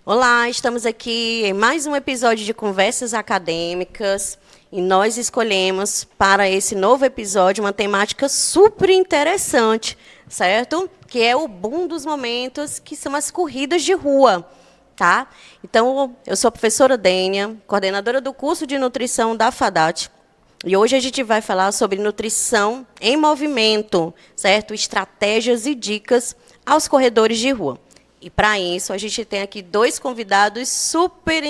Olá, estamos aqui em mais um episódio de Conversas Acadêmicas e nós escolhemos para esse novo episódio uma temática super interessante, certo? Que é o boom dos momentos, que são as corridas de rua, tá? Então, eu sou a professora Dênia, coordenadora do curso de nutrição da FADAT, e hoje a gente vai falar sobre nutrição em movimento, certo? Estratégias e dicas aos corredores de rua. E, para isso, a gente tem aqui dois convidados super...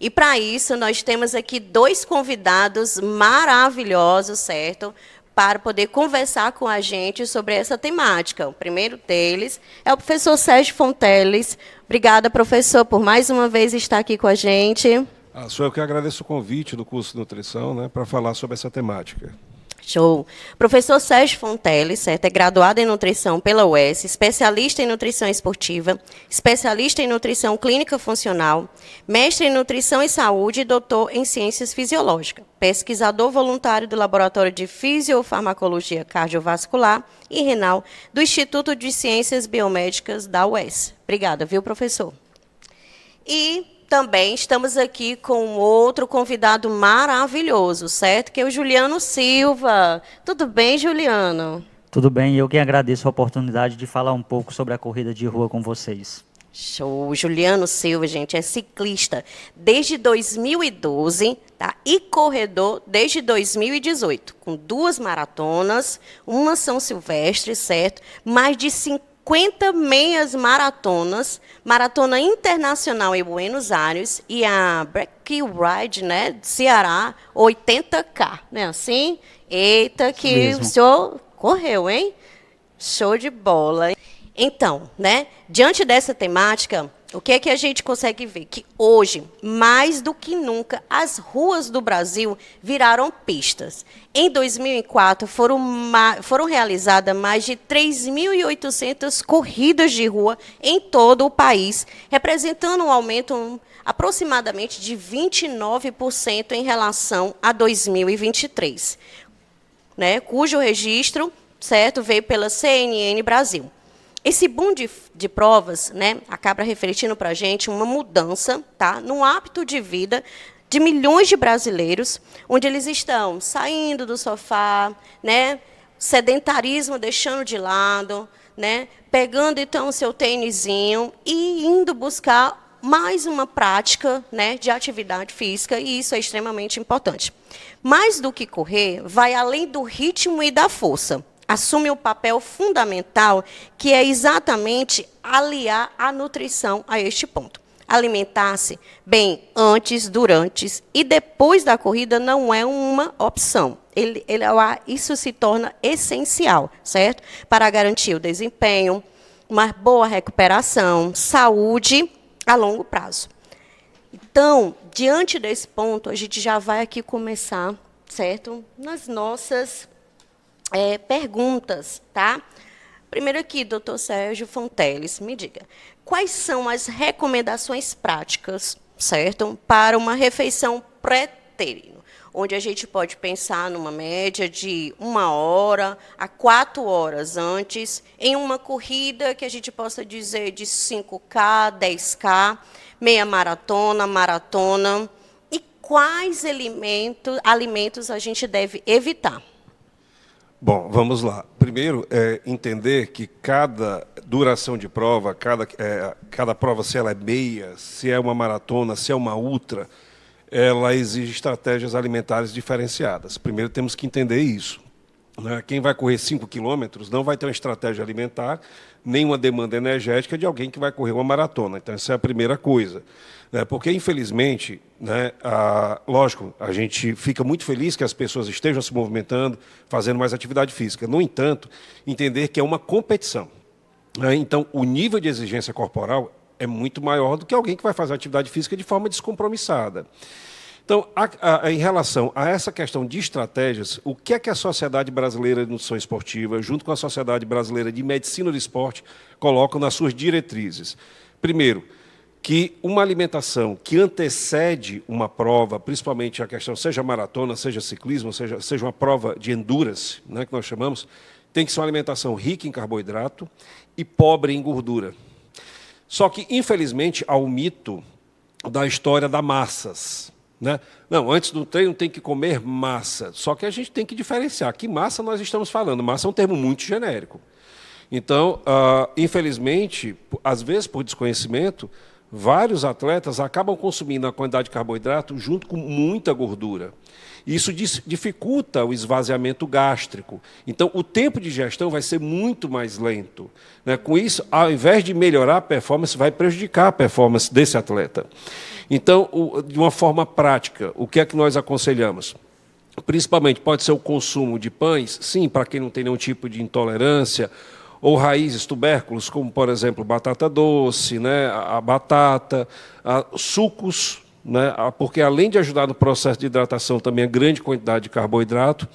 E, para isso, nós temos aqui dois convidados maravilhosos, certo? Para poder conversar com a gente sobre essa temática. O primeiro deles é o professor Sérgio Fonteles. Obrigada, professor, por mais uma vez estar aqui com a gente. Sou eu que agradeço o convite do curso de nutrição, né, para falar sobre essa temática. Show. Professor Sérgio Fonteles, certo, é graduado em nutrição pela UES, especialista em nutrição esportiva, especialista em nutrição clínica funcional, mestre em nutrição e saúde e doutor em ciências fisiológicas, pesquisador voluntário do Laboratório de Fisiofarmacologia Cardiovascular e Renal do Instituto de Ciências Biomédicas da UES. Obrigada, viu, professor? E também estamos aqui com outro convidado maravilhoso, certo? Que é o Juliano Silva. Tudo bem, Juliano? Tudo bem, eu que agradeço a oportunidade de falar um pouco sobre a corrida de rua com vocês. Show! O Juliano Silva, gente, é ciclista desde 2012, tá? E corredor desde 2018, com 2 maratonas, uma São Silvestre, certo? Mais de 50 meias maratonas, maratona internacional em Buenos Aires e a Break Ride, né, do Ceará, 80K, né, assim? Eita, que o senhor correu, hein? Show de bola. Então, né, diante dessa temática, o que é que a gente consegue ver? Que hoje, mais do que nunca, as ruas do Brasil viraram pistas. Em 2004, foram realizadas mais de 3.800 corridas de rua em todo o país, representando um aumento aproximadamente de 29% em relação a 2023, né, cujo registro, certo, veio pela CNN Brasil. Esse boom de provas, né, acaba refletindo para a gente uma mudança, tá, no hábito de vida de milhões de brasileiros, onde eles estão saindo do sofá, né, sedentarismo deixando de lado, né, pegando então o seu tênisinho e indo buscar mais uma prática, né, de atividade física, e isso é extremamente importante. Mais do que correr, vai além do ritmo e da força. Assume um papel fundamental, que é exatamente aliar a nutrição a este ponto. Alimentar-se bem antes, durante e depois da corrida não é uma opção. Isso se torna essencial, certo? Para garantir o desempenho, uma boa recuperação, saúde a longo prazo. Então, diante desse ponto, a gente já vai aqui começar, certo? Nas nossas perguntas, tá? Primeiro aqui, doutor Sérgio Fonteles, me diga, quais são as recomendações práticas, certo, para uma refeição pré-treino, onde a gente pode pensar numa média de 1 hora a 4 horas antes, em uma corrida que a gente possa dizer de 5K, 10K, meia maratona, maratona, e quais alimentos a gente deve evitar? Bom, vamos lá. Primeiro, entender que cada duração de prova, cada prova, se ela é meia, se é uma maratona, se é uma ultra, ela exige estratégias alimentares diferenciadas. Primeiro, temos que entender isso, né? Quem vai correr 5 quilômetros não vai ter uma estratégia alimentar, nem uma demanda energética de alguém que vai correr uma maratona. Então, essa é a primeira coisa. Porque, infelizmente, né, lógico, a gente fica muito feliz que as pessoas estejam se movimentando, fazendo mais atividade física. No entanto, entender que é uma competição, né? Então, o nível de exigência corporal é muito maior do que alguém que vai fazer atividade física de forma descompromissada. Então, em relação a essa questão de estratégias, o que é que a Sociedade Brasileira de Nutrição Esportiva, junto com a Sociedade Brasileira de Medicina do Esporte, colocam nas suas diretrizes? Primeiro, que uma alimentação que antecede uma prova, principalmente a questão, seja maratona, seja ciclismo, seja uma prova de endurance, né, que nós chamamos, tem que ser uma alimentação rica em carboidrato e pobre em gordura. Só que, infelizmente, há o mito da história das massas. Né? Não, antes do treino tem que comer massa. Só que a gente tem que diferenciar. Que massa nós estamos falando? Massa é um termo muito genérico. Então, infelizmente, às vezes por desconhecimento, vários atletas acabam consumindo a quantidade de carboidrato junto com muita gordura. Isso dificulta o esvaziamento gástrico. Então, o tempo de digestão vai ser muito mais lento. Né? Com isso, ao invés de melhorar a performance, vai prejudicar a performance desse atleta. Então, de uma forma prática, o que é que nós aconselhamos? Principalmente, pode ser o consumo de pães, sim, para quem não tem nenhum tipo de intolerância, ou raízes, tubérculos, como, por exemplo, batata doce, né, a batata, sucos, né, porque além de ajudar no processo de hidratação, também a grande quantidade de carboidrato,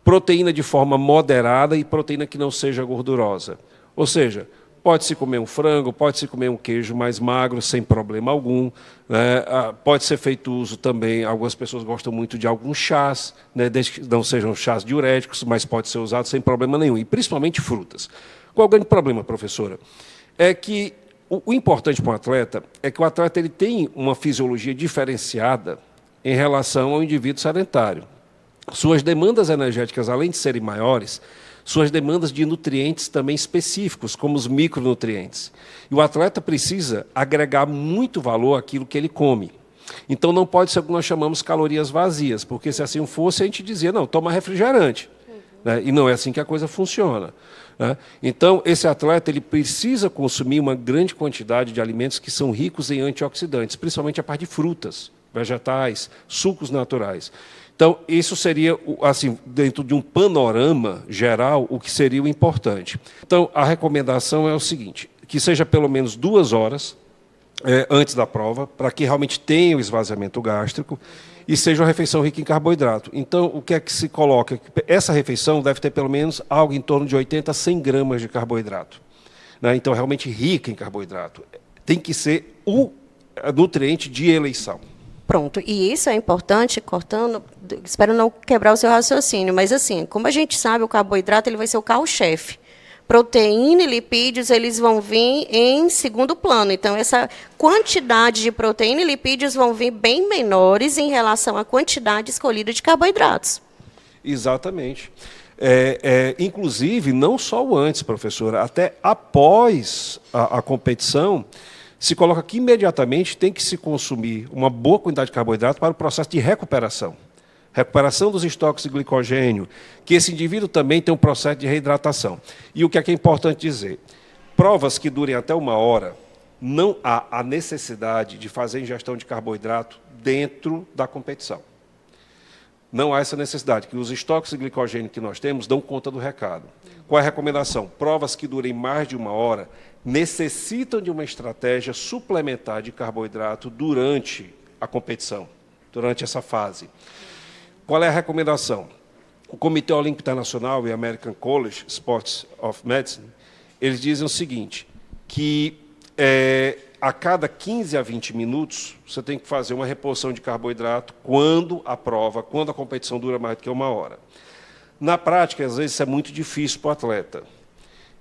proteína de forma moderada e proteína que não seja gordurosa. Ou seja, pode-se comer um frango, pode-se comer um queijo mais magro, sem problema algum. Né? Pode ser feito uso também, algumas pessoas gostam muito de alguns chás, né? Desde que não sejam chás diuréticos, mas pode ser usado sem problema nenhum, e principalmente frutas. Qual é o grande problema, professora? É que o importante para um atleta é que o atleta ele tem uma fisiologia diferenciada em relação ao indivíduo sedentário. Suas demandas energéticas, além de serem maiores, suas demandas de nutrientes também específicos, como os micronutrientes. E o atleta precisa agregar muito valor àquilo que ele come. Então, não pode ser o que nós chamamos calorias vazias, porque se assim fosse, a gente dizia, não, toma refrigerante. Né? E não é assim que a coisa funciona. Né? Então, esse atleta ele precisa consumir uma grande quantidade de alimentos que são ricos em antioxidantes, principalmente a parte de frutas, vegetais, sucos naturais. Então, isso seria, assim, dentro de um panorama geral, o que seria o importante. Então, a recomendação é o seguinte, que seja pelo menos 2 horas antes da prova, para que realmente tenha o esvaziamento gástrico, e seja uma refeição rica em carboidrato. Então, o que é que se coloca? Essa refeição deve ter pelo menos algo em torno de 80 a 100 gramas de carboidrato. Né? Então, realmente rica em carboidrato. Tem que ser o nutriente de eleição. Pronto, e isso é importante, cortando, espero não quebrar o seu raciocínio, mas assim, como a gente sabe, o carboidrato ele vai ser o carro-chefe. Proteína e lipídios, eles vão vir em segundo plano. Então, essa quantidade de proteína e lipídios vão vir bem menores em relação à quantidade escolhida de carboidratos. Exatamente. Inclusive, não só o antes, professora, até após a competição, se coloca que imediatamente tem que se consumir uma boa quantidade de carboidrato para o processo de recuperação. Recuperação dos estoques de glicogênio, que esse indivíduo também tem um processo de reidratação. E o que é importante dizer? Provas que durem até 1 hora, não há a necessidade de fazer ingestão de carboidrato dentro da competição. Não há essa necessidade, que os estoques de glicogênio que nós temos dão conta do recado. Qual é a recomendação? Provas que durem mais de 1 hora necessitam de uma estratégia suplementar de carboidrato durante a competição, durante essa fase. Qual é a recomendação? O Comitê Olímpico Internacional e American College Sports of Medicine, eles dizem o seguinte, que a cada 15 a 20 minutos, você tem que fazer uma reposição de carboidrato quando a competição dura mais do que 1 hora. Na prática, às vezes, isso é muito difícil para o atleta.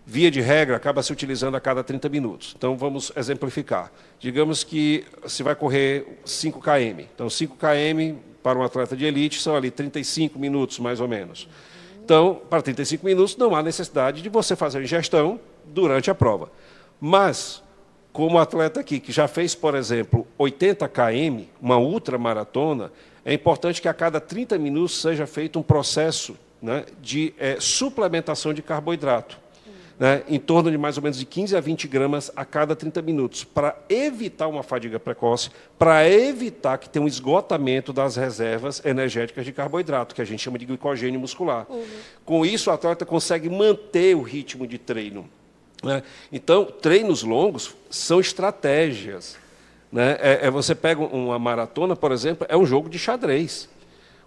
Via de regra, acaba se utilizando a cada 30 minutos. Então, vamos exemplificar. Digamos que se vai correr 5 km. Então, 5 km para um atleta de elite são ali 35 minutos, mais ou menos. Então, para 35 minutos, não há necessidade de você fazer a ingestão durante a prova. Mas, como o atleta aqui, que já fez, por exemplo, 80 km, uma ultramaratona, é importante que a cada 30 minutos seja feito um processo, né, de suplementação de carboidrato. Né, em torno de mais ou menos de 15 a 20 gramas a cada 30 minutos, para evitar uma fadiga precoce, para evitar que tenha um esgotamento das reservas energéticas de carboidrato, que a gente chama de glicogênio muscular. Com isso, o atleta consegue manter o ritmo de treino. Né? Então, treinos longos são estratégias né? Você pega uma maratona, por exemplo, é um jogo de xadrez.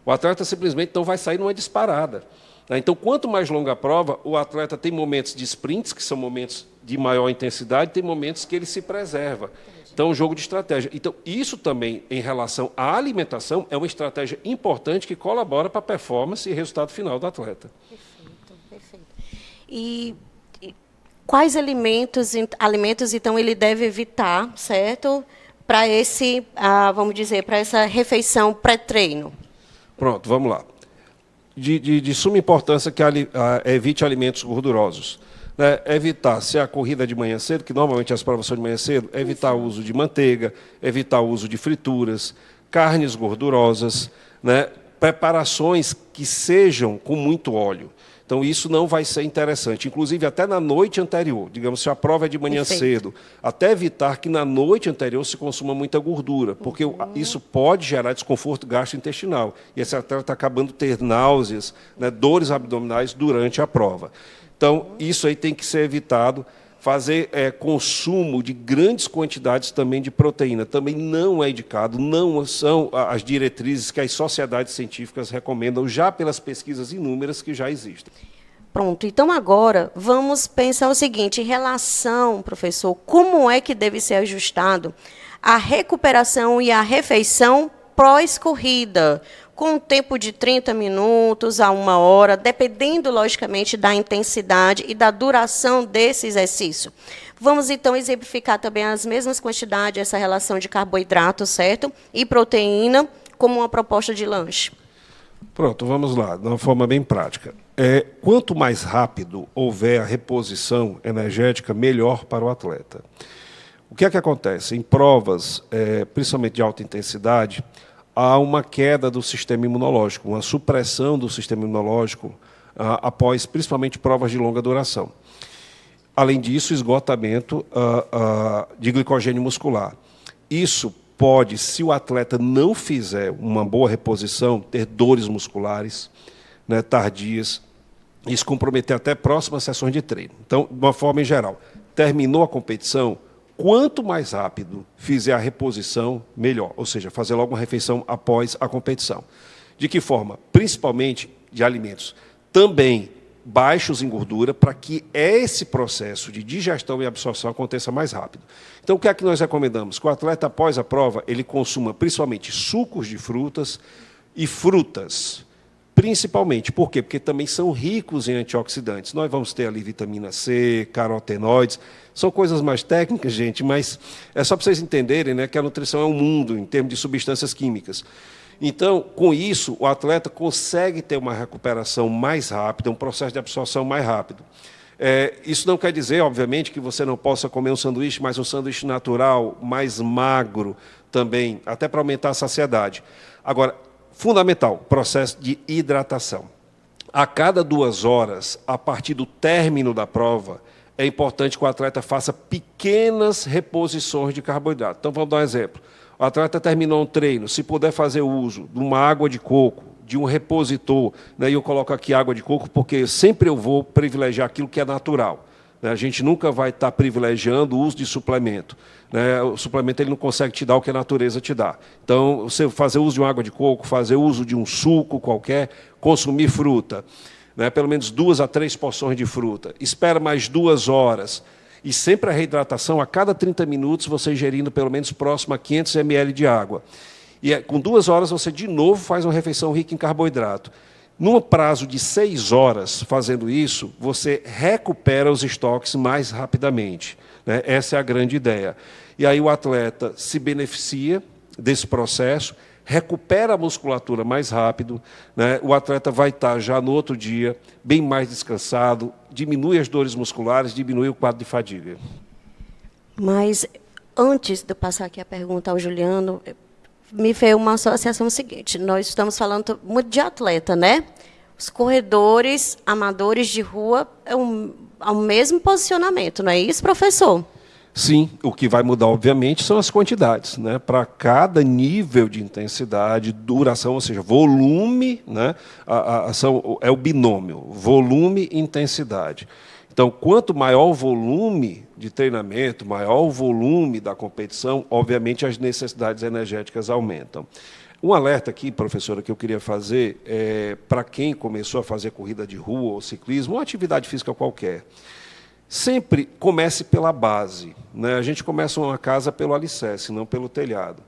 O atleta simplesmente não vai sair numa disparada. Então, quanto mais longa a prova, o atleta tem momentos de sprints, que são momentos de maior intensidade, tem momentos que ele se preserva. Então, é um jogo de estratégia. Então, isso também, em relação à alimentação, é uma estratégia importante que colabora para a performance e resultado final do atleta. Perfeito, perfeito. E quais alimentos, então, ele deve evitar, certo? Para esse, vamos dizer, para essa refeição pré-treino? Pronto, vamos lá. De suma importância que evite alimentos gordurosos. Né? Evitar, se a corrida de manhã cedo, que normalmente as provas são de manhã cedo, evitar o uso de manteiga, evitar o uso de frituras, carnes gordurosas, né? Preparações que sejam com muito óleo. Então, isso não vai ser interessante. Inclusive, até na noite anterior, digamos, se a prova é de manhã cedo, até evitar que na noite anterior se consuma muita gordura, porque isso pode gerar desconforto gastrointestinal. E esse atleta está acabando ter náuseas, né, dores abdominais durante a prova. Então, isso aí tem que ser evitado. Fazer consumo de grandes quantidades também de proteína também não é indicado, não são as diretrizes que as sociedades científicas recomendam, já pelas pesquisas inúmeras que já existem. Pronto, então agora vamos pensar o seguinte, em relação, professor, como é que deve ser ajustado a recuperação e a refeição pós-corrida, com um tempo de 30 minutos a 1 hora, dependendo, logicamente, da intensidade e da duração desse exercício. Vamos, então, exemplificar também as mesmas quantidades, essa relação de carboidrato, certo? E proteína, como uma proposta de lanche. Pronto, vamos lá, de uma forma bem prática. Quanto mais rápido houver a reposição energética, melhor para o atleta. O que é que acontece? Em provas, principalmente de alta intensidade, há uma queda do sistema imunológico, uma supressão do sistema imunológico após, principalmente, provas de longa duração. Além disso, esgotamento de glicogênio muscular. Isso pode, se o atleta não fizer uma boa reposição, ter dores musculares, né, tardias, isso comprometer até próximas sessões de treino. Então, de uma forma em geral, terminou a competição, quanto mais rápido fizer a reposição, melhor. Ou seja, fazer logo uma refeição após a competição. De que forma? Principalmente de alimentos também baixos em gordura, para que esse processo de digestão e absorção aconteça mais rápido. Então, o que é que nós recomendamos? Que o atleta, após a prova, ele consuma principalmente sucos de frutas e frutas. Principalmente, por quê? Porque também são ricos em antioxidantes. Nós vamos ter ali vitamina C, carotenoides, são coisas mais técnicas, gente, mas é só para vocês entenderem, né, que a nutrição é um mundo em termos de substâncias químicas. Então, com isso, o atleta consegue ter uma recuperação mais rápida, um processo de absorção mais rápido. Isso não quer dizer, obviamente, que você não possa comer um sanduíche, mas um sanduíche natural, mais magro também, até para aumentar a saciedade. Agora, fundamental, processo de hidratação. A cada 2 horas, a partir do término da prova, é importante que o atleta faça pequenas reposições de carboidrato. Então, vamos dar um exemplo. O atleta terminou um treino, se puder fazer uso de uma água de coco, de um repositor, né, e eu coloco aqui água de coco porque sempre eu vou privilegiar aquilo que é natural. Né, a gente nunca vai estar privilegiando o uso de suplemento. Né, o suplemento ele não consegue te dar o que a natureza te dá. Então, você fazer uso de uma água de coco, fazer uso de um suco qualquer, consumir fruta, né, pelo menos 2 a 3 porções de fruta, espera mais 2 horas, e sempre a reidratação, a cada 30 minutos, você ingerindo pelo menos próximo a 500 ml de água. E com 2 horas, você de novo faz uma refeição rica em carboidrato. Num prazo de 6 horas fazendo isso, você recupera os estoques mais rapidamente. Né? Essa é a grande ideia. E aí o atleta se beneficia desse processo, recupera a musculatura mais rápido, né? O atleta vai estar já no outro dia bem mais descansado, diminui as dores musculares, diminui o quadro de fadiga. Mas, antes de eu passar aqui a pergunta ao Juliano, me veio uma associação seguinte. Nós estamos falando muito de atleta, né? Os corredores amadores de rua é o mesmo posicionamento, não é isso, professor? Sim, o que vai mudar, obviamente, são as quantidades. Né? Para cada nível de intensidade, duração, ou seja, volume, né? É o binômio, volume e intensidade. Então, quanto maior o volume de treinamento, maior o volume da competição, obviamente as necessidades energéticas aumentam. Um alerta aqui, professora, que eu queria fazer para quem começou a fazer corrida de rua ou ciclismo, ou atividade física qualquer. Sempre comece pela base, né? A gente começa uma casa pelo alicerce, não pelo telhado.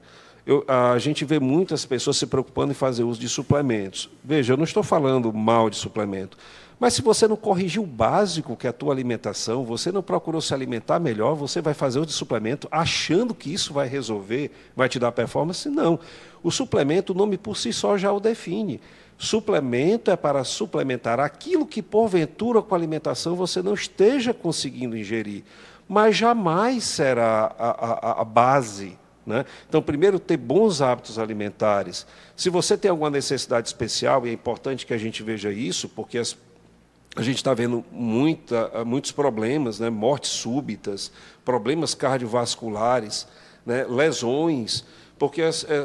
A gente vê muitas pessoas se preocupando em fazer uso de suplementos. Veja, eu não estou falando mal de suplemento, mas se você não corrigiu o básico, que é a tua alimentação, você não procurou se alimentar melhor, você vai fazer uso de suplemento achando que isso vai resolver, vai te dar performance? Não. O suplemento, o nome por si só já o define. Suplemento é para suplementar aquilo que, porventura, com a alimentação, você não esteja conseguindo ingerir, mas jamais será a base. Né? Então, primeiro, ter bons hábitos alimentares. Se você tem alguma necessidade especial, e é importante que a gente veja isso, porque a gente está vendo muitos problemas, né? Mortes súbitas, problemas cardiovasculares, né? Lesões, porque,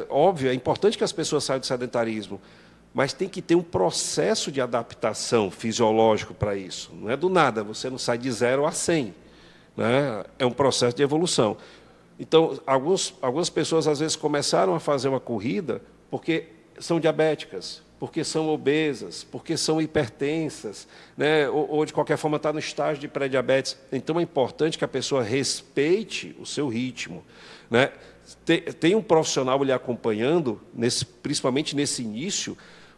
óbvio, é importante que as pessoas saiam do sedentarismo, mas tem que ter um processo de adaptação fisiológico para isso. Não é do nada, você não sai de 0 a 100. Né? É um processo de evolução. Então, algumas pessoas, às vezes, começaram a fazer uma corrida porque são diabéticas, porque são obesas, porque são hipertensas, né? ou de qualquer forma, está no estágio de pré-diabetes. Então, é importante que a pessoa respeite o seu ritmo. Né? Tem um profissional lhe acompanhando, principalmente nesse início,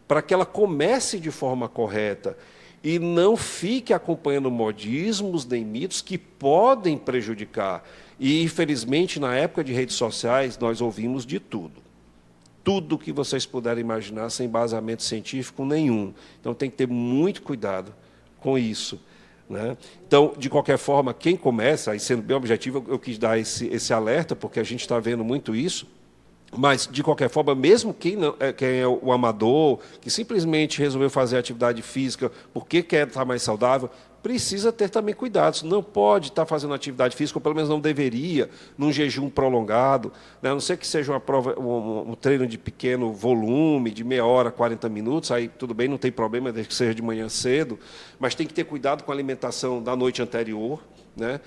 para que ela comece de forma correta e não fique acompanhando modismos nem mitos que podem prejudicar. E, infelizmente, na época de redes sociais, nós ouvimos de tudo. Tudo que vocês puderem imaginar, sem embasamento científico nenhum. Então, tem que ter muito cuidado com isso. Né? Então, de qualquer forma, quem começa, aí sendo bem objetivo, eu quis dar esse alerta, porque a gente está vendo muito isso, mas, de qualquer forma, mesmo quem é o amador, que simplesmente resolveu fazer atividade física porque quer estar mais saudável, precisa ter também cuidados. Não pode estar fazendo atividade física, ou pelo menos não deveria, num jejum prolongado, né? A não ser que seja uma prova, um treino de pequeno volume, de meia hora, 40 minutos, aí tudo bem, não tem problema, desde que seja de manhã cedo, mas tem que ter cuidado com a alimentação da noite anterior. Né?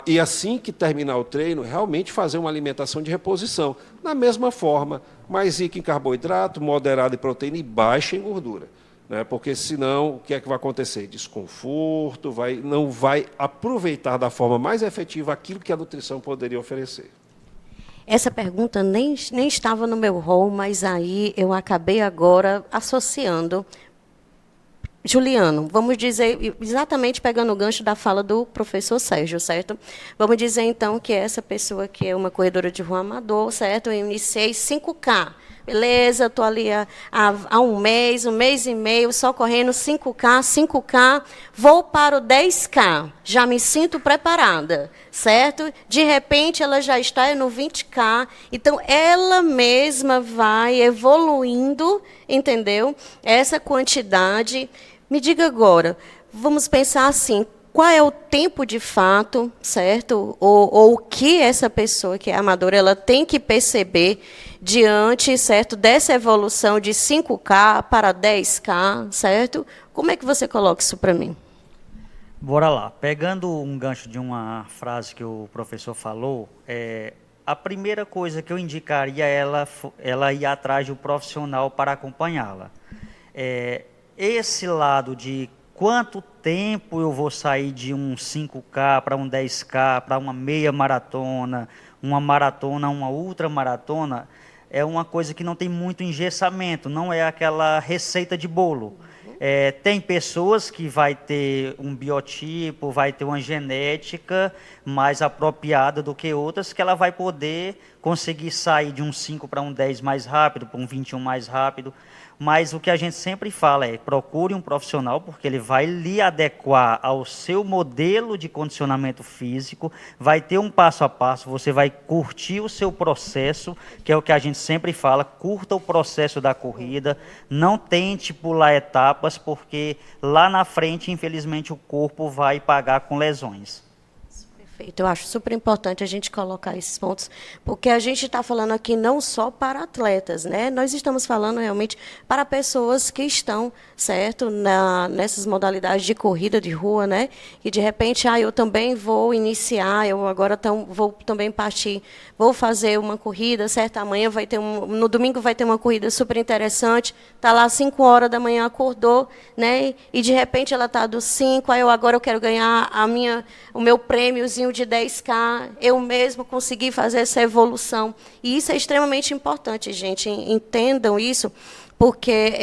E assim que terminar o treino, realmente fazer uma alimentação de reposição. Da mesma forma, mais rica em carboidrato, moderada em proteína e baixa em gordura. Né? Porque senão, o que é que vai acontecer? Desconforto, não vai aproveitar da forma mais efetiva aquilo que a nutrição poderia oferecer. Essa pergunta nem estava no meu rol, mas aí eu acabei agora associando. Juliano, vamos dizer, exatamente pegando o gancho da fala do professor Sérgio, certo? Vamos dizer, então, que essa pessoa que é uma corredora de rua amador, certo? Eu iniciei 5K. Beleza, estou ali há um mês e meio, só correndo 5K, vou para o 10K, já me sinto preparada, certo? De repente, ela já está no 20K, então ela mesma vai evoluindo, entendeu? Essa quantidade. Me diga agora, vamos pensar assim, qual é o tempo de fato, certo? Ou o que essa pessoa que é amadora ela tem que perceber diante, certo, dessa evolução de 5K para 10K, certo? Como é que você coloca isso para mim? Bora lá. Pegando um gancho de uma frase que o professor falou, a primeira coisa que eu indicaria é ela ir atrás de um profissional para acompanhá-la. Esse lado de quanto tempo eu vou sair de um 5K para um 10K, para uma meia maratona, uma ultramaratona, é uma coisa que não tem muito engessamento, não é aquela receita de bolo. Tem pessoas que vai ter um biotipo, vai ter uma genética mais apropriada do que outras, que ela vai poder conseguir sair de um 5 para um 10 mais rápido, para um 21 mais rápido. Mas o que a gente sempre fala é, procure um profissional, porque ele vai lhe adequar ao seu modelo de condicionamento físico, vai ter um passo a passo, você vai curtir o seu processo, que é o que a gente sempre fala, curta o processo da corrida, não tente pular etapas, porque lá na frente, infelizmente, o corpo vai pagar com lesões. Perfeito. Eu acho super importante a gente colocar esses pontos, porque a gente está falando aqui não só para atletas, né? Nós estamos falando realmente para pessoas que estão, certo, nessas modalidades de corrida de rua, né? E de repente, eu também vou iniciar, eu agora vou também partir, vou fazer uma corrida, certo? Amanhã vai ter no domingo vai ter uma corrida super interessante. Está lá às 5 horas da manhã, acordou, né? E de repente ela está dos 5, aí agora eu quero ganhar o meu prêmiozinho de 10K, eu mesmo consegui fazer essa evolução. E isso é extremamente importante, gente. Entendam isso, porque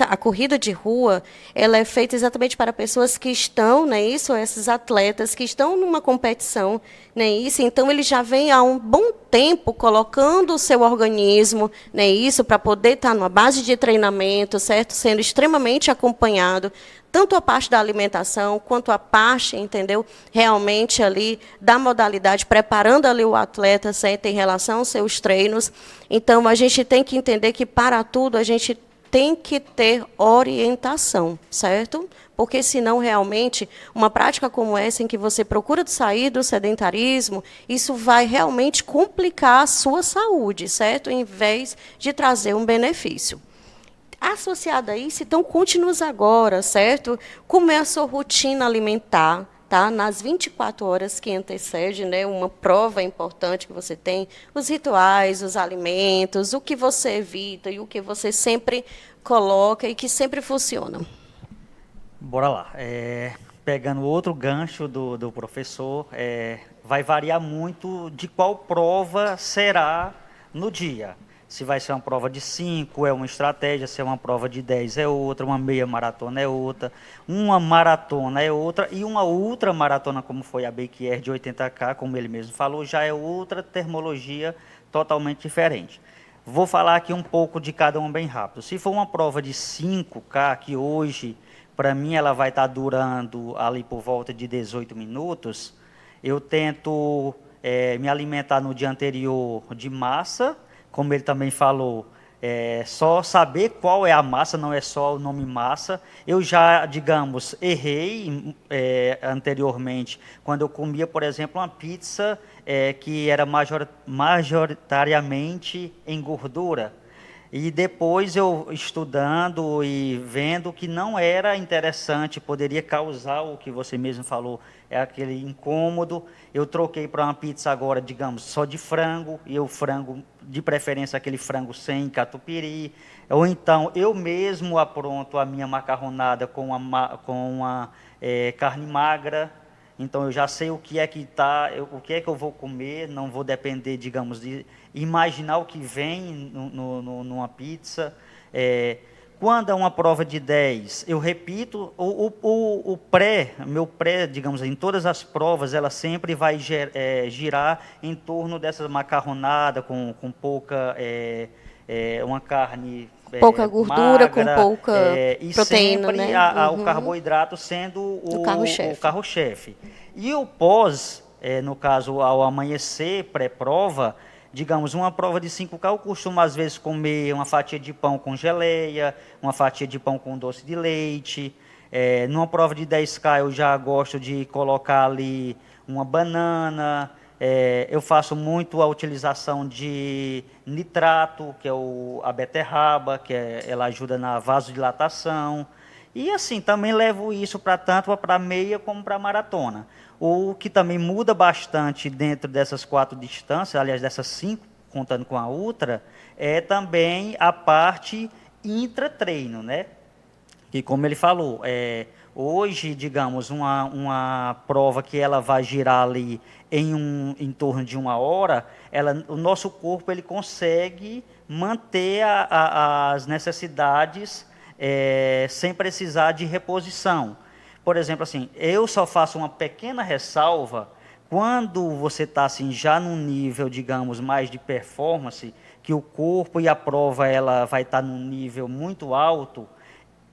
a corrida de rua ela é feita exatamente para pessoas que estão, né, esses atletas que estão numa competição, né, então ele já vem há um bom tempo colocando o seu organismo, né, para poder estar numa base de treinamento, certo, sendo extremamente acompanhado, tanto a parte da alimentação, quanto a parte, entendeu, realmente ali da modalidade, preparando ali o atleta, certo, em relação aos seus treinos. Então, a gente tem que entender que, para tudo, a gente tem que ter orientação, certo? Porque, senão, realmente, uma prática como essa, em que você procura sair do sedentarismo, isso vai realmente complicar a sua saúde, certo? Em vez de trazer um benefício. Associado a isso, então, conte-nos agora, certo? Como é a sua rotina alimentar, tá? Nas 24 horas que antecede, né, uma prova importante que você tem, os rituais, os alimentos, o que você evita e o que você sempre coloca e que sempre funciona. Bora lá. Pegando outro gancho do professor, vai variar muito de qual prova será no dia. Se vai ser uma prova de 5, é uma estratégia, se é uma prova de 10 é outra, uma meia maratona é outra, uma maratona é outra, e uma ultra maratona, como foi a Bake de 80K, como ele mesmo falou, já é outra termologia totalmente diferente. Vou falar aqui um pouco de cada um bem rápido. Se for uma prova de 5K, que hoje, para mim, ela vai estar durando ali por volta de 18 minutos, eu tento me alimentar no dia anterior de massa. Como ele também falou, só saber qual é a massa, não é só o nome massa. Eu já, digamos, errei anteriormente, quando eu comia, por exemplo, uma pizza que era majoritariamente em gordura. E depois eu estudando e vendo que não era interessante, poderia causar o que você mesmo falou, aquele incômodo. Eu troquei para uma pizza agora, digamos, só de frango, e o frango, de preferência, aquele frango sem catupiry. Ou então, eu mesmo apronto a minha macarronada com uma carne magra. Então, eu já sei o que é que o que é que eu vou comer, não vou depender, digamos, de imaginar o que vem numa pizza. Quando é uma prova de 10, eu repito, meu pré, digamos, em todas as provas, ela sempre vai girar em torno dessa macarronada com pouca, uma carne pouca gordura, magra, com pouca e proteína, sempre né? o carboidrato sendo o carro-chefe. carro-chefe. E o pós, no caso, ao amanhecer, pré-prova, digamos, uma prova de 5K, eu costumo, às vezes, comer uma fatia de pão com geleia, uma fatia de pão com doce de leite. Numa prova de 10K, eu já gosto de colocar ali uma banana. Eu faço muito a utilização de nitrato, que é a beterraba, que ela ajuda na vasodilatação. E, assim, também levo isso tanto para a meia como para a maratona. O que também muda bastante dentro dessas 4 distâncias, aliás, dessas 5, contando com a ultra, é também a parte intratreino, né? Que, como ele falou, hoje, digamos, uma prova que ela vai girar ali em torno de 1 hora, o nosso corpo ele consegue manter as necessidades sem precisar de reposição. Por exemplo, assim, eu só faço uma pequena ressalva quando você está assim, já num nível, digamos, mais de performance, que o corpo e a prova ela vai estar num nível muito alto,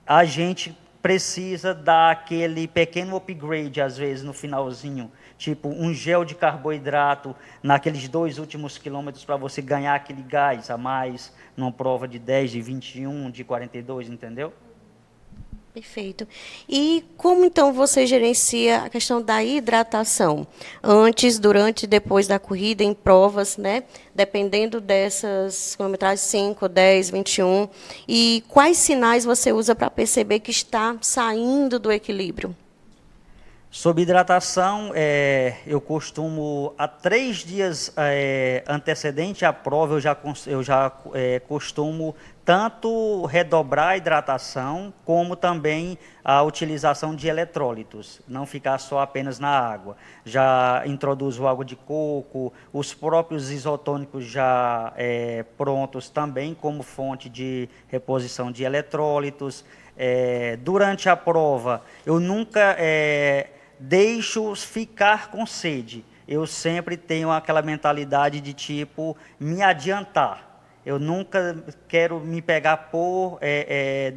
a gente precisa dar aquele pequeno upgrade, às vezes, no finalzinho, tipo um gel de carboidrato naqueles 2 últimos quilômetros para você ganhar aquele gás a mais numa prova de 10, de 21, de 42, entendeu? Perfeito. E como então você gerencia a questão da hidratação? Antes, durante e depois da corrida, em provas, né? Dependendo dessas quilometragens 5, 10, 21. E quais sinais você usa para perceber que está saindo do equilíbrio? Sobre hidratação, eu costumo, há 3 dias antecedente à prova, eu já costumo tanto redobrar a hidratação, como também a utilização de eletrólitos, não ficar só apenas na água. Já introduzo água de coco, os próprios isotônicos já prontos também como fonte de reposição de eletrólitos. Durante a prova, eu nunca deixo ficar com sede. Eu sempre tenho aquela mentalidade de tipo me adiantar. Eu nunca quero me pegar por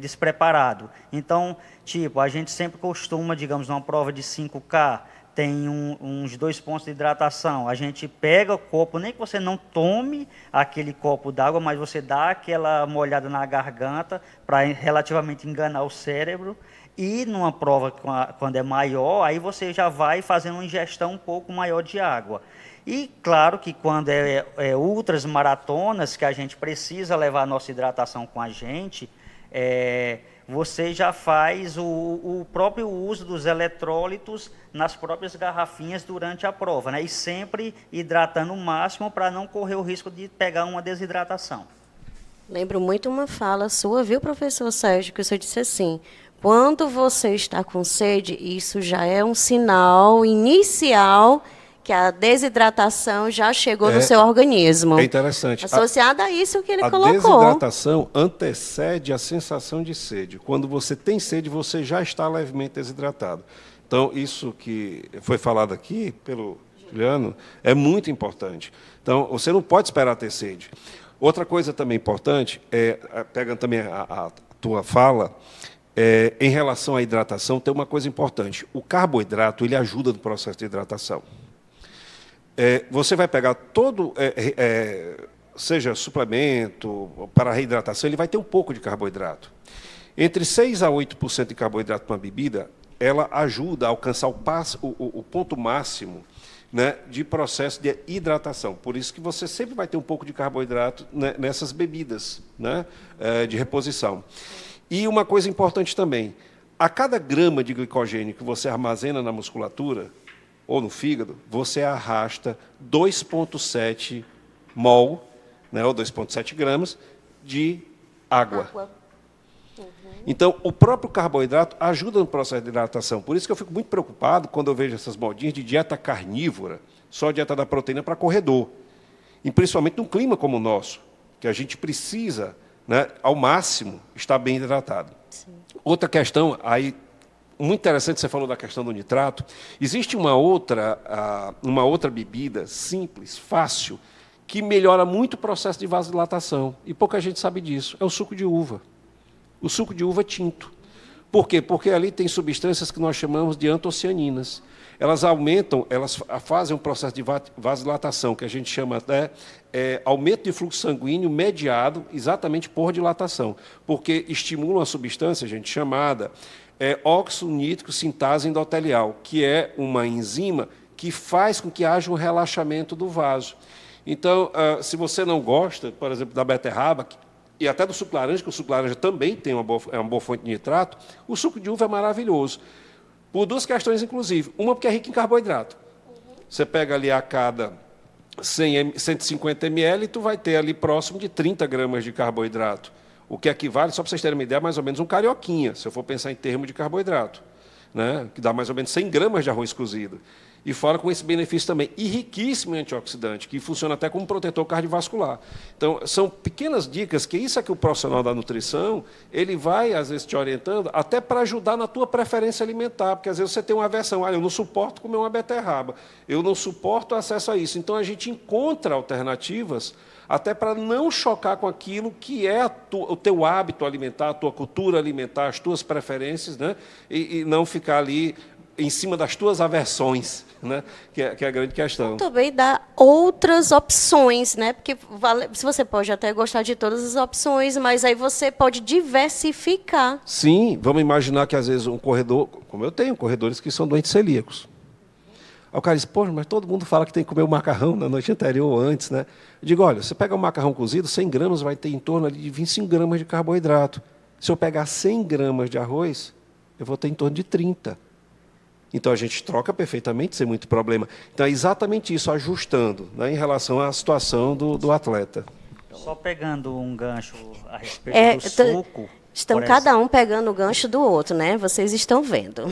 despreparado. Então, tipo, a gente sempre costuma, digamos, numa prova de 5K, tem uns 2 pontos de hidratação. A gente pega o copo, nem que você não tome aquele copo d'água, mas você dá aquela molhada na garganta para relativamente enganar o cérebro. E numa prova, quando é maior, aí você já vai fazendo uma ingestão um pouco maior de água. E claro que quando é ultras maratonas, que a gente precisa levar a nossa hidratação com a gente, você já faz o próprio uso dos eletrólitos nas próprias garrafinhas durante a prova, né? E sempre hidratando o máximo para não correr o risco de pegar uma desidratação. Lembro muito uma fala sua, viu, professor Sérgio, que o senhor disse assim: quando você está com sede, isso já é um sinal inicial que a desidratação já chegou no seu organismo. É interessante. Associado a isso que ele a colocou. desidratação antecede a sensação de sede. Quando você tem sede, você já está levemente desidratado. Então, isso que foi falado aqui pelo Juliano é muito importante. Então, você não pode esperar ter sede. Outra coisa também importante, pegando também a tua fala, em relação à hidratação, tem uma coisa importante. O carboidrato, ele ajuda no processo de hidratação. Você vai pegar todo, seja suplemento, para reidratação, ele vai ter um pouco de carboidrato. Entre 6% a 8% de carboidrato para uma bebida, ela ajuda a alcançar o ponto máximo, né, de processo de hidratação. Por isso que você sempre vai ter um pouco de carboidrato, né, nessas bebidas, né, de reposição. E uma coisa importante também, a cada grama de glicogênio que você armazena na musculatura, ou no fígado, você arrasta 2,7 mol, né, ou 2,7 gramas, de água. Então, o próprio carboidrato ajuda no processo de hidratação. Por isso que eu fico muito preocupado quando eu vejo essas modinhas de dieta carnívora, só dieta da proteína para corredor. E principalmente num clima como o nosso, que a gente precisa, né, ao máximo, estar bem hidratado. Sim. Outra questão, aí, muito interessante, você falou da questão do nitrato. Existe uma outra bebida simples, fácil, que melhora muito o processo de vasodilatação. E pouca gente sabe disso. É o suco de uva. O suco de uva tinto. Por quê? Porque ali tem substâncias que nós chamamos de antocianinas. Elas aumentam, elas fazem um processo de vasodilatação, que a gente chama até aumento de fluxo sanguíneo mediado exatamente por dilatação, porque estimulam a substância, gente, chamada óxido nítrico sintase endotelial, que é uma enzima que faz com que haja um relaxamento do vaso. Então, se você não gosta, por exemplo, da beterraba, e até do suco laranja, que o suco laranja também tem uma boa fonte de nitrato, o suco de uva é maravilhoso. Por 2 questões, inclusive. Uma, porque é rico em carboidrato. Você pega ali a cada 150 ml, tu vai ter ali próximo de 30 gramas de carboidrato. O que equivale, só para vocês terem uma ideia, mais ou menos um carioquinha, se eu for pensar em termos de carboidrato, né? Que dá mais ou menos 100 gramas de arroz cozido. E fora com esse benefício também, e riquíssimo em antioxidante, que funciona até como protetor cardiovascular. Então, são pequenas dicas, que isso é que o profissional da nutrição, ele vai, às vezes, te orientando, até para ajudar na tua preferência alimentar, porque, às vezes, você tem uma aversão, eu não suporto comer uma beterraba, eu não suporto acesso a isso. Então, a gente encontra alternativas, até para não chocar com aquilo que é o teu hábito alimentar, a tua cultura alimentar, as tuas preferências, né? E não ficar ali em cima das tuas aversões, né? Que é a grande questão. Também dá outras opções, né? Porque se você pode até gostar de todas as opções, mas aí você pode diversificar. Sim, vamos imaginar que às vezes um corredor, como eu tenho, corredores que são doentes celíacos. Aí o cara diz, poxa, mas todo mundo fala que tem que comer o macarrão na noite anterior ou antes, né? Eu digo, olha, você pega um macarrão cozido, 100 gramas vai ter em torno ali de 25 gramas de carboidrato. Se eu pegar 100 gramas de arroz, eu vou ter em torno de 30. Então, a gente troca perfeitamente, sem muito problema. Então, é exatamente isso, ajustando, né, em relação à situação do atleta. Só pegando um gancho a respeito do suco... Estão cada um pegando o gancho do outro, né? Vocês estão vendo.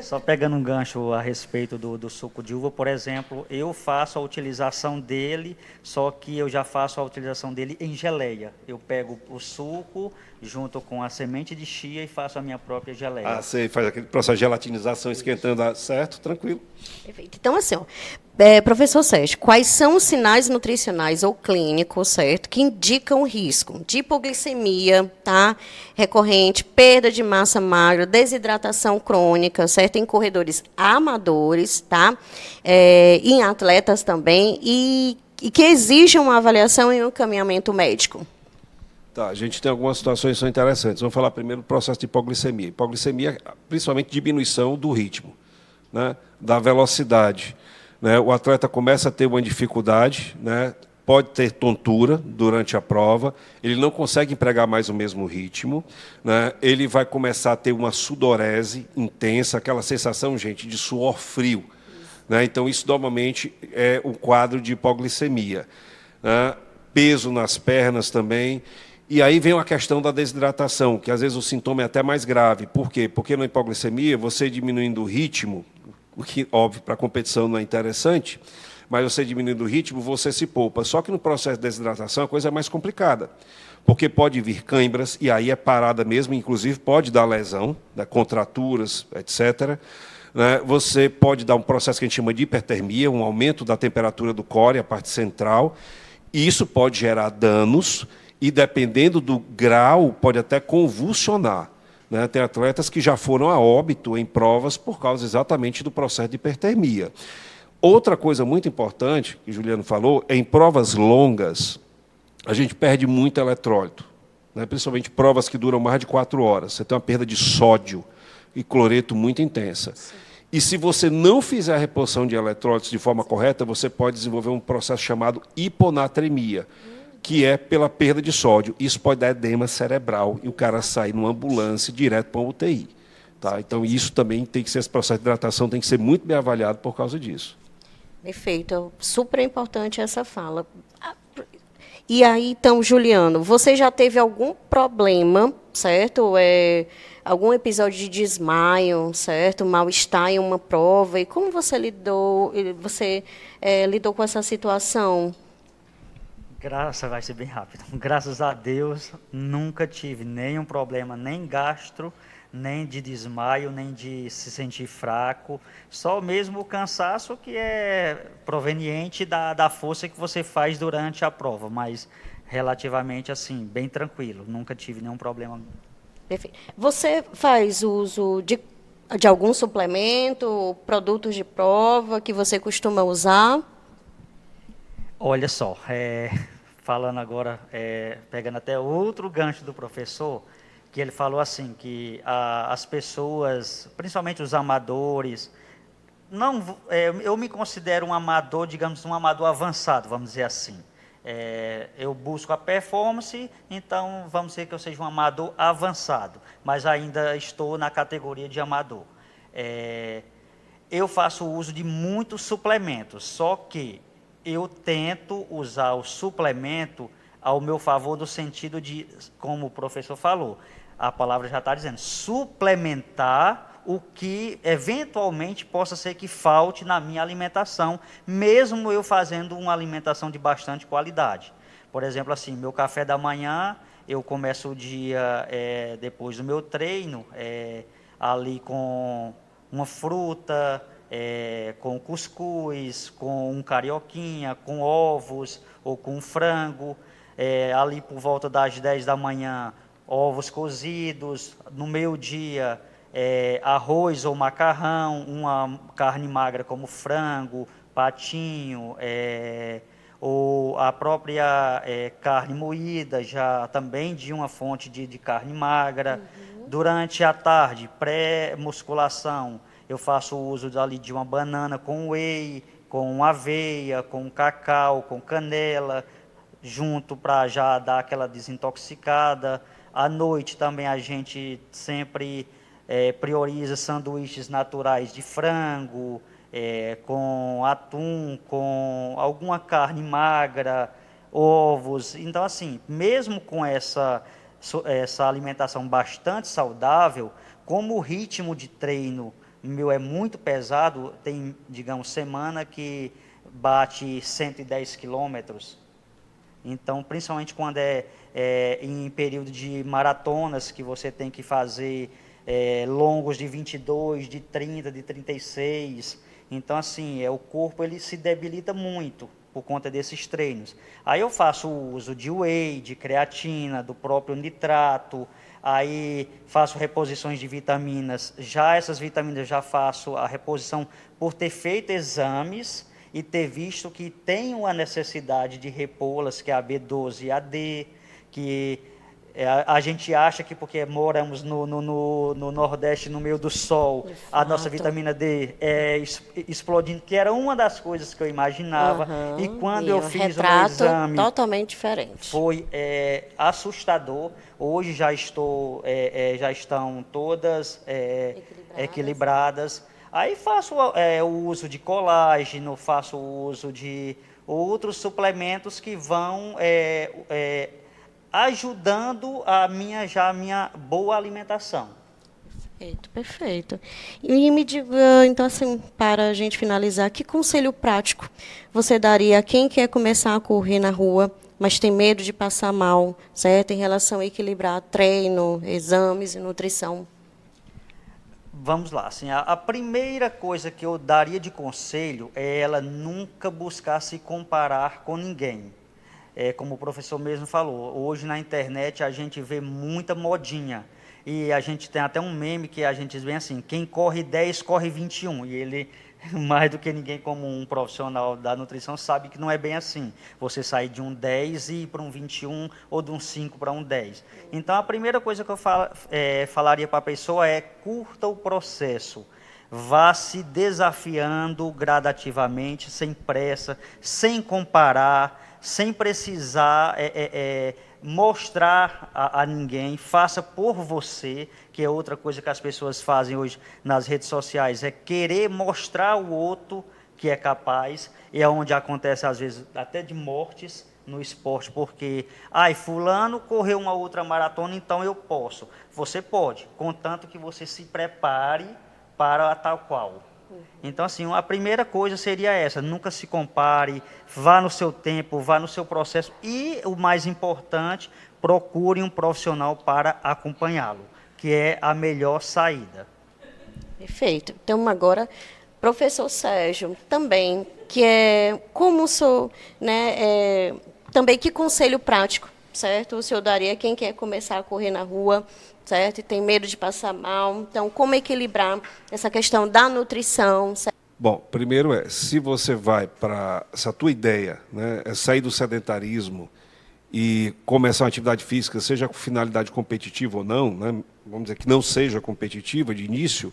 Só pegando um gancho a respeito do suco de uva, por exemplo, eu faço a utilização dele, só que eu já faço a utilização dele em geleia. Eu pego o suco junto com a semente de chia e faço a minha própria geleia. Ah, você faz aquele processo de gelatinização, esquentando, certo? Tranquilo. Perfeito. Então, assim, ó, professor Sérgio, quais são os sinais nutricionais ou clínicos, certo, que indicam o risco de hipoglicemia, tá, recorrente, perda de massa magra, desidratação crônica, certo, em corredores amadores, tá, em atletas também, e que exijam uma avaliação e um encaminhamento médico? Tá, a gente tem algumas situações que são interessantes. Vamos falar primeiro do processo de hipoglicemia. Hipoglicemia, principalmente diminuição do ritmo, né, da velocidade. Né, o atleta começa a ter uma dificuldade, né, pode ter tontura durante a prova, ele não consegue empregar mais o mesmo ritmo, né, ele vai começar a ter uma sudorese intensa, aquela sensação, gente, de suor frio. Né, então, isso normalmente é um quadro de hipoglicemia. Né, peso nas pernas também. E aí vem a questão da desidratação, que às vezes o sintoma é até mais grave. Por quê? Porque na hipoglicemia, você diminuindo o ritmo, o que, óbvio, para a competição não é interessante, mas você diminuindo o ritmo, você se poupa. Só que no processo de desidratação a coisa é mais complicada, porque pode vir câimbras, e aí é parada mesmo, inclusive pode dar lesão, né, contraturas, etc. Né, você pode dar um processo que a gente chama de hipertermia, um aumento da temperatura do core, a parte central, e isso pode gerar danos, e dependendo do grau, pode até convulsionar. Né? Tem atletas que já foram a óbito em provas por causa exatamente do processo de hipertermia. Outra coisa muito importante, que o Juliano falou, é em provas longas, a gente perde muito eletrólito. Né? Principalmente provas que duram mais de 4 horas. Você tem uma perda de sódio e cloreto muito intensa. Sim. E se você não fizer a reposição de eletrólitos de forma correta, você pode desenvolver um processo chamado hiponatremia, que é pela perda de sódio. Isso pode dar edema cerebral e o cara sair numa ambulância direto para uma UTI. Tá? Então, isso também tem que ser, esse processo de hidratação tem que ser muito bem avaliado por causa disso. Perfeito. Super importante essa fala. E aí, então, Juliano, você já teve algum problema, certo? Algum episódio de desmaio, certo? Mal-estar em uma prova. E como você lidou com essa situação? Vai ser bem rápido. Graças a Deus, nunca tive nenhum problema, nem gastro, nem de desmaio, nem de se sentir fraco. Só mesmo o cansaço que é proveniente da força que você faz durante a prova, mas relativamente assim, bem tranquilo. Nunca tive nenhum problema. Perfeito. Você faz uso de algum suplemento, produtos de prova que você costuma usar? Olha só, falando agora, pegando até outro gancho do professor, que ele falou assim, que as pessoas, principalmente os amadores, eu me considero um amador, digamos, um amador avançado, vamos dizer assim. Eu busco a performance, então vamos dizer que eu seja um amador avançado, mas ainda estou na categoria de amador. Eu faço uso de muitos suplementos, só que eu tento usar o suplemento ao meu favor, no sentido de, como o professor falou, a palavra já está dizendo, suplementar o que eventualmente possa ser que falte na minha alimentação, mesmo eu fazendo uma alimentação de bastante qualidade. Por exemplo, assim, meu café da manhã, eu começo o dia depois do meu treino, ali com uma fruta, com cuscuz, com um carioquinha, com ovos ou com frango, ali por volta das 10 da manhã, ovos cozidos, no meio-dia, arroz ou macarrão, uma carne magra como frango, patinho, ou a própria carne moída, já também de uma fonte de carne magra. Durante a tarde, pré-musculação, eu faço uso ali de uma banana com whey, com aveia, com cacau, com canela, junto para já dar aquela desintoxicada. À noite também a gente sempre prioriza sanduíches naturais de frango, com atum, com alguma carne magra, ovos. Então, assim, mesmo com essa alimentação bastante saudável, como o ritmo de treino meu é muito pesado, tem, digamos, semana que bate 110 quilômetros. Então, principalmente quando em período de maratonas, que você tem que fazer longos de 22, de 30, de 36. Então, assim, o corpo ele se debilita muito por conta desses treinos. Aí eu faço uso de whey, de creatina, do próprio nitrato, aí faço reposições de vitaminas. Já essas vitaminas já faço a reposição por ter feito exames e ter visto que tem uma necessidade de repô-las, que é a B12 e a D, que a gente acha que porque moramos no Nordeste, no meio do sol, a nossa vitamina D explodindo, que era uma das coisas que eu imaginava. E quando eu fiz o meu exame, totalmente diferente. Foi assustador. Hoje já estão todas equilibradas. Aí faço o uso de colágeno, faço o uso de outros suplementos que vão ajudando a minha boa alimentação. Perfeito, perfeito. E me diga, então, assim, para a gente finalizar, que conselho prático você daria a quem quer começar a correr na rua, mas tem medo de passar mal, certo? Em relação a equilibrar treino, exames e nutrição? Vamos lá, assim, a primeira coisa que eu daria de conselho é ela nunca buscar se comparar com ninguém. Como o professor mesmo falou, hoje na internet a gente vê muita modinha. E a gente tem até um meme que a gente diz bem assim, quem corre 10, corre 21. E ele, mais do que ninguém como um profissional da nutrição, sabe que não é bem assim. Você sair de um 10 e ir para um 21 ou de um 5 para um 10. Então, a primeira coisa que eu falaria para a pessoa é curta o processo. Vá se desafiando gradativamente, sem pressa, sem comparar, sem precisar mostrar a ninguém, faça por você, que é outra coisa que as pessoas fazem hoje nas redes sociais, é querer mostrar ao outro que é capaz, e é onde acontece às vezes até de mortes no esporte, porque, fulano correu uma outra maratona, então eu posso. Você pode, contanto que você se prepare para a tal qual. Então, assim, a primeira coisa seria essa, nunca se compare, vá no seu tempo, vá no seu processo e, o mais importante, procure um profissional para acompanhá-lo, que é a melhor saída. Perfeito. Então, agora, professor Sérgio, também, que como sou, né, também que conselho prático, certo? O senhor daria a quem quer começar a correr na rua, certo? E tem medo de passar mal. Então, como equilibrar essa questão da nutrição? Certo? Bom, primeiro se a tua ideia, né, é sair do sedentarismo e começar uma atividade física, seja com finalidade competitiva ou não, né, vamos dizer que não seja competitiva de início,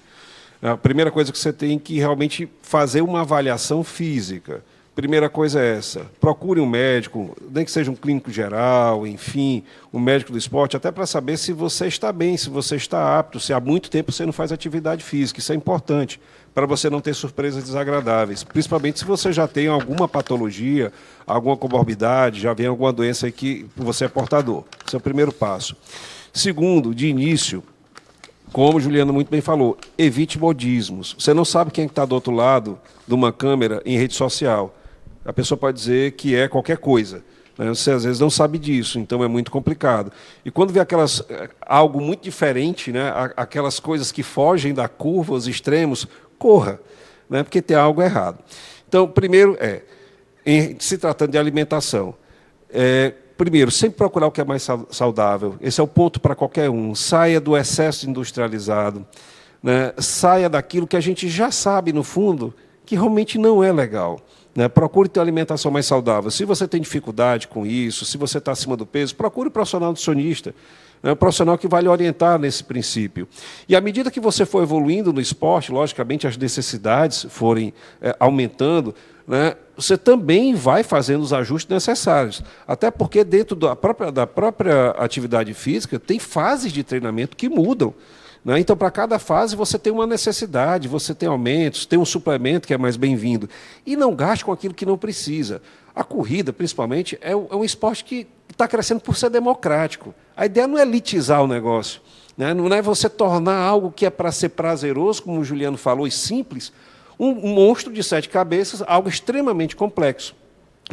a primeira coisa que você tem que realmente fazer uma avaliação física. Primeira coisa é essa, procure um médico, nem que seja um clínico geral, enfim, um médico do esporte, até para saber se você está bem, se você está apto, se há muito tempo você não faz atividade física. Isso é importante, para você não ter surpresas desagradáveis, principalmente se você já tem alguma patologia, alguma comorbidade, já vem alguma doença aí que você é portador. Esse é o primeiro passo. Segundo, de início, como o Juliano muito bem falou, evite modismos. Você não sabe quem está do outro lado de uma câmera em rede social. A pessoa pode dizer que é qualquer coisa, né? Você às vezes não sabe disso, então é muito complicado. E quando vê algo muito diferente, né? Aquelas coisas que fogem da curva, os extremos, corra, né? Porque tem algo errado. Então, primeiro se tratando de alimentação, primeiro, sempre procurar o que é mais saudável. Esse é o ponto para qualquer um. Saia do excesso industrializado. né, saia daquilo que a gente já sabe, no fundo, que realmente não é legal. Né? Procure ter uma alimentação mais saudável. Se você tem dificuldade com isso, se você está acima do peso, procure um profissional nutricionista, né? Um profissional que vai lhe orientar nesse princípio. E à medida que você for evoluindo no esporte, logicamente as necessidades forem aumentando, né, você também vai fazendo os ajustes necessários. Até porque dentro da própria atividade física tem fases de treinamento que mudam. Né? Então, para cada fase, você tem uma necessidade, você tem aumentos, tem um suplemento que é mais bem-vindo. E não gaste com aquilo que não precisa. A corrida, principalmente, é um esporte que está crescendo por ser democrático. A ideia não é elitizar o negócio. Né? Não é você tornar algo que é para ser prazeroso, como o Juliano falou, e simples, um monstro de 7 cabeças, algo extremamente complexo,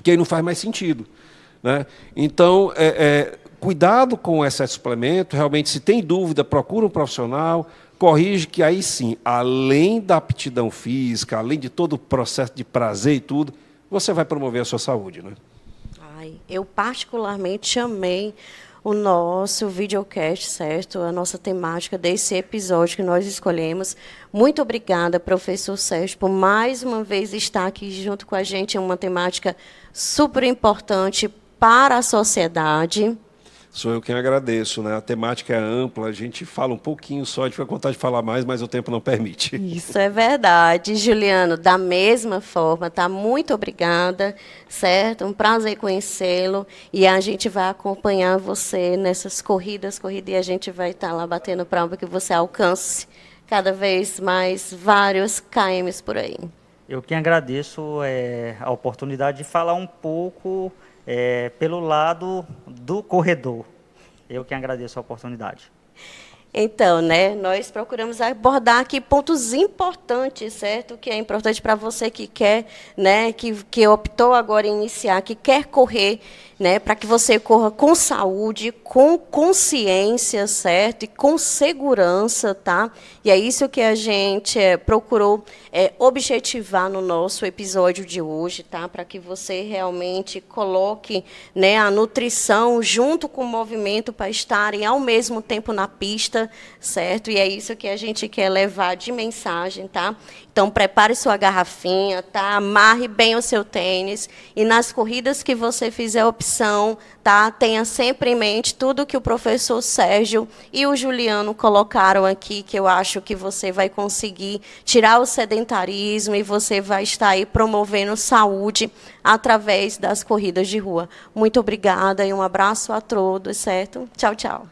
que aí não faz mais sentido. Né? Então, cuidado com o excesso de suplemento, realmente, se tem dúvida, procura um profissional, corrige, que aí sim, além da aptidão física, além de todo o processo de prazer e tudo, você vai promover a sua saúde. Né? Ai, eu particularmente amei o nosso videocast, certo? A nossa temática desse episódio que nós escolhemos. Muito obrigada, professor Sérgio, por mais uma vez estar aqui junto com a gente. É uma temática super importante para a sociedade. Sou eu quem agradeço, né? A temática é ampla, a gente fala um pouquinho só, a gente vai contar de falar mais, mas o tempo não permite. Isso é verdade. Juliano, da mesma forma, tá? Muito obrigada, certo? Um prazer conhecê-lo. E a gente vai acompanhar você nessas corridas, e a gente vai estar lá batendo palma que você alcance cada vez mais vários KMs por aí. Eu que agradeço a oportunidade de falar um pouco pelo lado do corredor. Eu que agradeço a oportunidade. Então, né, nós procuramos abordar aqui pontos importantes, certo? Que é importante para você que quer, né, que optou agora em iniciar, que quer correr, né, para que você corra com saúde, com consciência, certo? E com segurança, tá? E é isso que a gente procurou objetivar no nosso episódio de hoje, tá? Para que você realmente coloque, né, a nutrição junto com o movimento para estarem ao mesmo tempo na pista, certo? E é isso que a gente quer levar de mensagem, tá? Então, prepare sua garrafinha, tá? Amarre bem o seu tênis e nas corridas que você fizer opção, tá? Tenha sempre em mente tudo que o professor Sérgio e o Juliano colocaram aqui, que eu acho que você vai conseguir tirar o sedentarismo e você vai estar aí promovendo saúde através das corridas de rua. Muito obrigada e um abraço a todos, certo? Tchau, tchau.